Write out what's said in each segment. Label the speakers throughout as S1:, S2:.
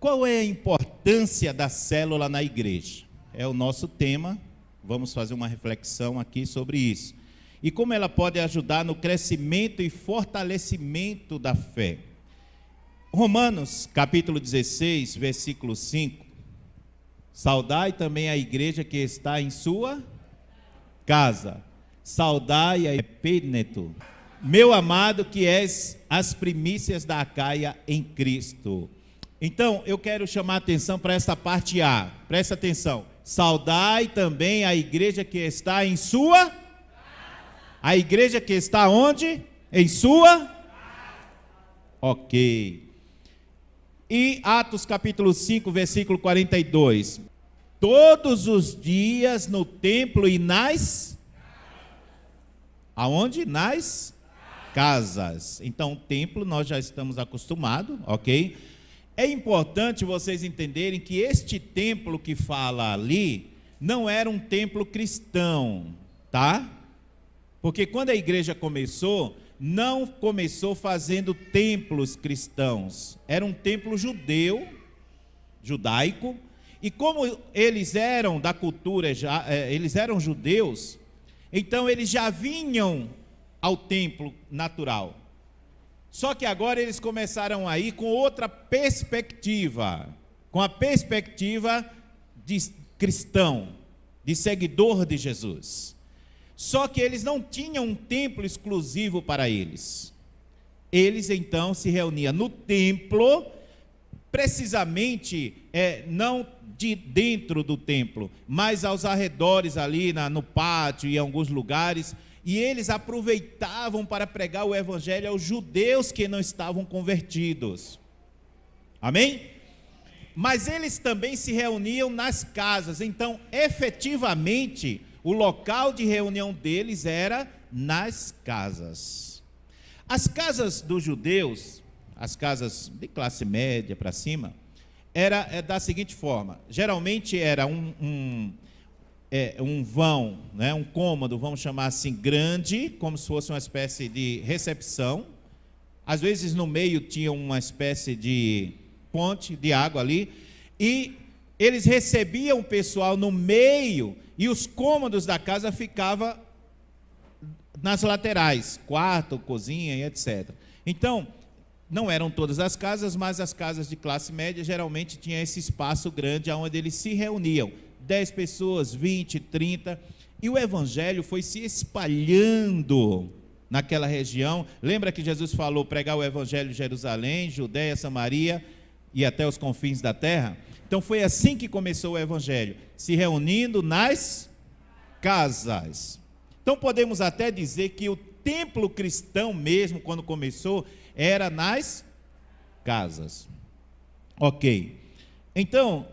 S1: Qual é a importância da célula na igreja? É o nosso tema, vamos fazer uma reflexão aqui sobre isso. E como ela pode ajudar no crescimento e fortalecimento da fé. Romanos, capítulo 16, versículo 5. Saudai também a igreja que está em sua casa. Saudai a Epíneto, meu amado, que és as primícias da Acaia em Cristo. Então, eu quero chamar a atenção para essa parte A. Presta atenção. Saudai também a igreja que está em sua casa. A igreja que está onde? Em sua casa. Ok. E Atos capítulo 5, versículo 42. Todos os dias no templo e nas... Aonde? Nas casas. Então, templo nós já estamos acostumados, ok? É importante vocês entenderem que este templo que fala ali não era um templo cristão, tá? Porque quando a igreja começou, não começou fazendo templos cristãos. Era um templo judaico, e como eles eram da cultura, eles eram judeus, então eles já vinham ao templo natural. Só que agora eles começaram a ir com outra perspectiva, com a perspectiva de cristão, de seguidor de Jesus. Só que eles não tinham um templo exclusivo para eles. Eles então se reuniam no templo, precisamente não de dentro do templo, mas aos arredores ali no pátio e em alguns lugares. E eles aproveitavam para pregar o evangelho aos judeus que não estavam convertidos. Amém? Mas eles também se reuniam nas casas. Então, efetivamente, o local de reunião deles era nas casas. As casas dos judeus, as casas de classe média para cima, era da seguinte forma. Geralmente era um vão, né, um cômodo, vamos chamar assim, grande, como se fosse uma espécie de recepção. Às vezes no meio tinha uma espécie de ponte de água ali, e eles recebiam o pessoal no meio, e os cômodos da casa ficavam nas laterais, quarto, cozinha e etc. Então, não eram todas as casas, mas as casas de classe média geralmente tinham esse espaço grande onde eles se reuniam. 10 pessoas, 20, 30, e o evangelho foi se espalhando naquela região. Lembra que Jesus falou pregar o evangelho em Jerusalém, Judeia, Samaria e até os confins da terra? Então foi assim que começou o evangelho, se reunindo nas casas. Então podemos até dizer que o templo cristão mesmo, quando começou, era nas casas. Ok. Então,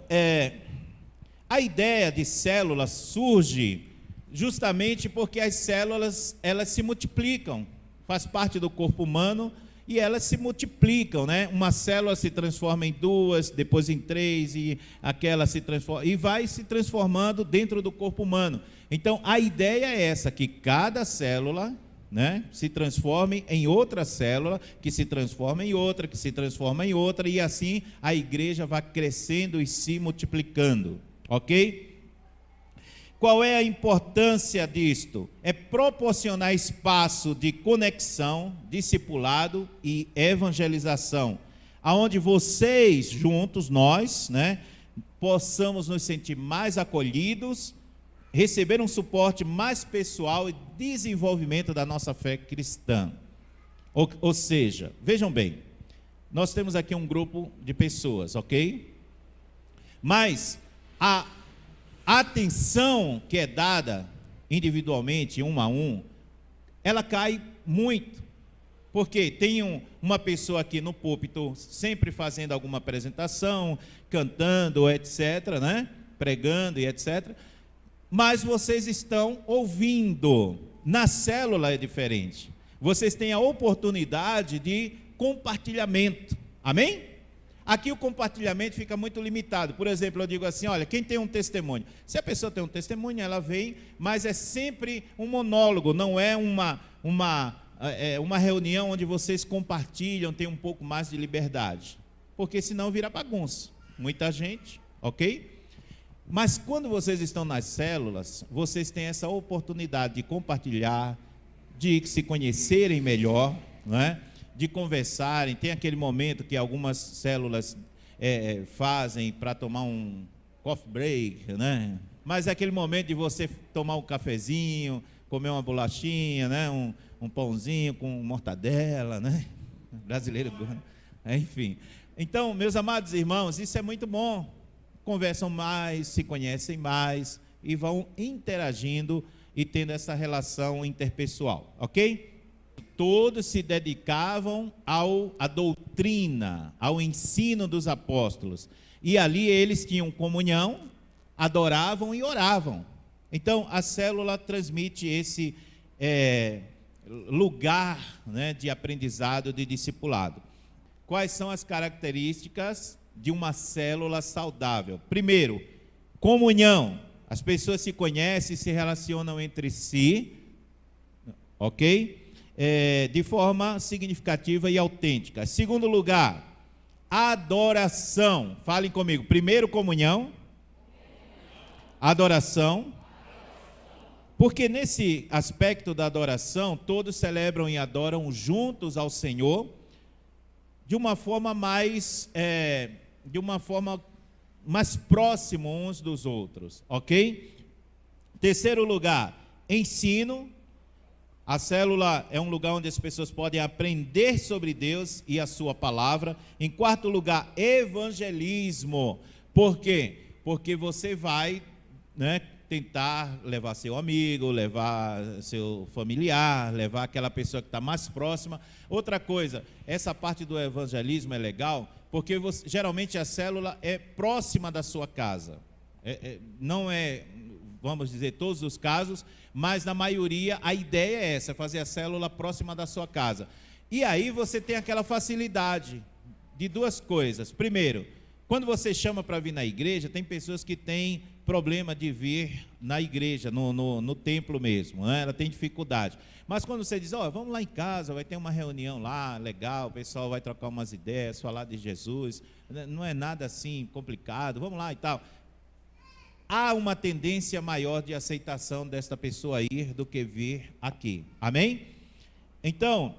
S1: a ideia de células surge justamente porque as células, elas se multiplicam, faz parte do corpo humano e elas se multiplicam, né? Uma célula se transforma em 2, depois em 3, e aquela se transforma, e vai se transformando dentro do corpo humano. Então, a ideia é essa, que cada célula, né, se transforme em outra célula, que se transforma em outra, que se transforma em outra, e assim a igreja vai crescendo e se multiplicando. Ok? Qual é a importância disto? É proporcionar espaço de conexão, discipulado e evangelização, aonde vocês juntos, nós, né, possamos nos sentir mais acolhidos, receber um suporte mais pessoal e desenvolvimento da nossa fé cristã. Ou seja, vejam bem, nós temos aqui um grupo de pessoas, ok? Mas a atenção que é dada individualmente, um a um, ela cai muito, porque tem uma pessoa aqui no púlpito sempre fazendo alguma apresentação, cantando, etc., né? Pregando e etc., mas vocês estão ouvindo. Na célula é diferente, vocês têm a oportunidade de compartilhamento, amém? Aqui o compartilhamento fica muito limitado. Por exemplo, eu digo assim, olha, quem tem um testemunho? Se a pessoa tem um testemunho, ela vem, mas é sempre um monólogo, não é uma reunião onde vocês compartilham, tem um pouco mais de liberdade. Porque senão vira bagunça. muita gente, ok? Mas quando vocês estão nas células, vocês têm essa oportunidade de compartilhar, de se conhecerem melhor, né? De conversarem. Tem aquele momento que algumas células fazem para tomar um coffee break, né? Mas é aquele momento de você tomar um cafezinho, comer uma bolachinha, né? Um pãozinho com mortadela, né? Brasileiro, enfim. Então, meus amados irmãos, isso é muito bom. Conversam mais, se conhecem mais e vão interagindo e tendo essa relação interpessoal, ok? Todos se dedicavam à doutrina, ao ensino dos apóstolos. E ali eles tinham comunhão, adoravam e oravam. Então, a célula transmite esse lugar, né, de aprendizado, de discipulado. Quais são as características de uma célula saudável? Primeiro, comunhão. As pessoas se conhecem, se relacionam entre si, ok? De forma significativa e autêntica. Segundo lugar, adoração. Falem comigo. Primeiro, comunhão. Adoração. Porque nesse aspecto da adoração, todos celebram e adoram juntos ao Senhor, de uma forma mais próximo uns dos outros, ok? Terceiro lugar, ensino. A célula é um lugar onde as pessoas podem aprender sobre Deus e a sua palavra. Em quarto lugar, evangelismo. Por quê? Porque você vai, né, tentar levar seu amigo, levar seu familiar, levar aquela pessoa que está mais próxima. Outra coisa, essa parte do evangelismo é legal, porque geralmente a célula é próxima da sua casa. Não é, vamos dizer, todos os casos, mas na maioria a ideia é essa, fazer a célula próxima da sua casa. E aí você tem aquela facilidade de duas coisas. Primeiro, quando você chama para vir na igreja, tem pessoas que têm problema de vir na igreja, no templo mesmo, né? Ela tem dificuldade. Mas quando você diz, vamos lá em casa, vai ter uma reunião lá, legal, o pessoal vai trocar umas ideias, falar de Jesus, não é nada assim complicado, vamos lá e tal. Há uma tendência maior de aceitação desta pessoa ir do que vir aqui. Amém? Então,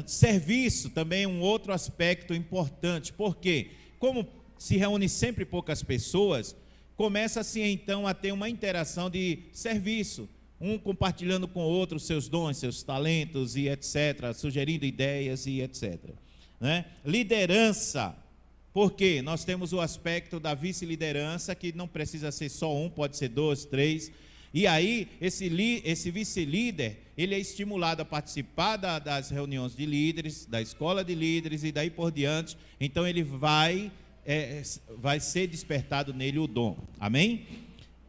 S1: serviço também é um outro aspecto importante, porque como se reúne sempre poucas pessoas, começa-se então a ter uma interação de serviço, um compartilhando com o outro seus dons, seus talentos e etc., sugerindo ideias e etc. Né? Liderança, porque nós temos o aspecto da vice-liderança, que não precisa ser só um, pode ser 2, 3, e aí esse vice-líder, ele é estimulado a participar das reuniões de líderes, da escola de líderes e daí por diante. Então ele vai ser despertado nele o dom, amém?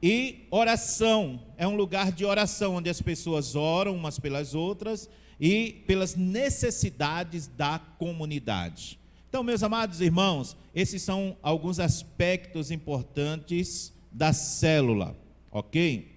S1: E oração, é um lugar de oração, onde as pessoas oram umas pelas outras e pelas necessidades da comunidade. Então, meus amados irmãos, esses são alguns aspectos importantes da célula, ok?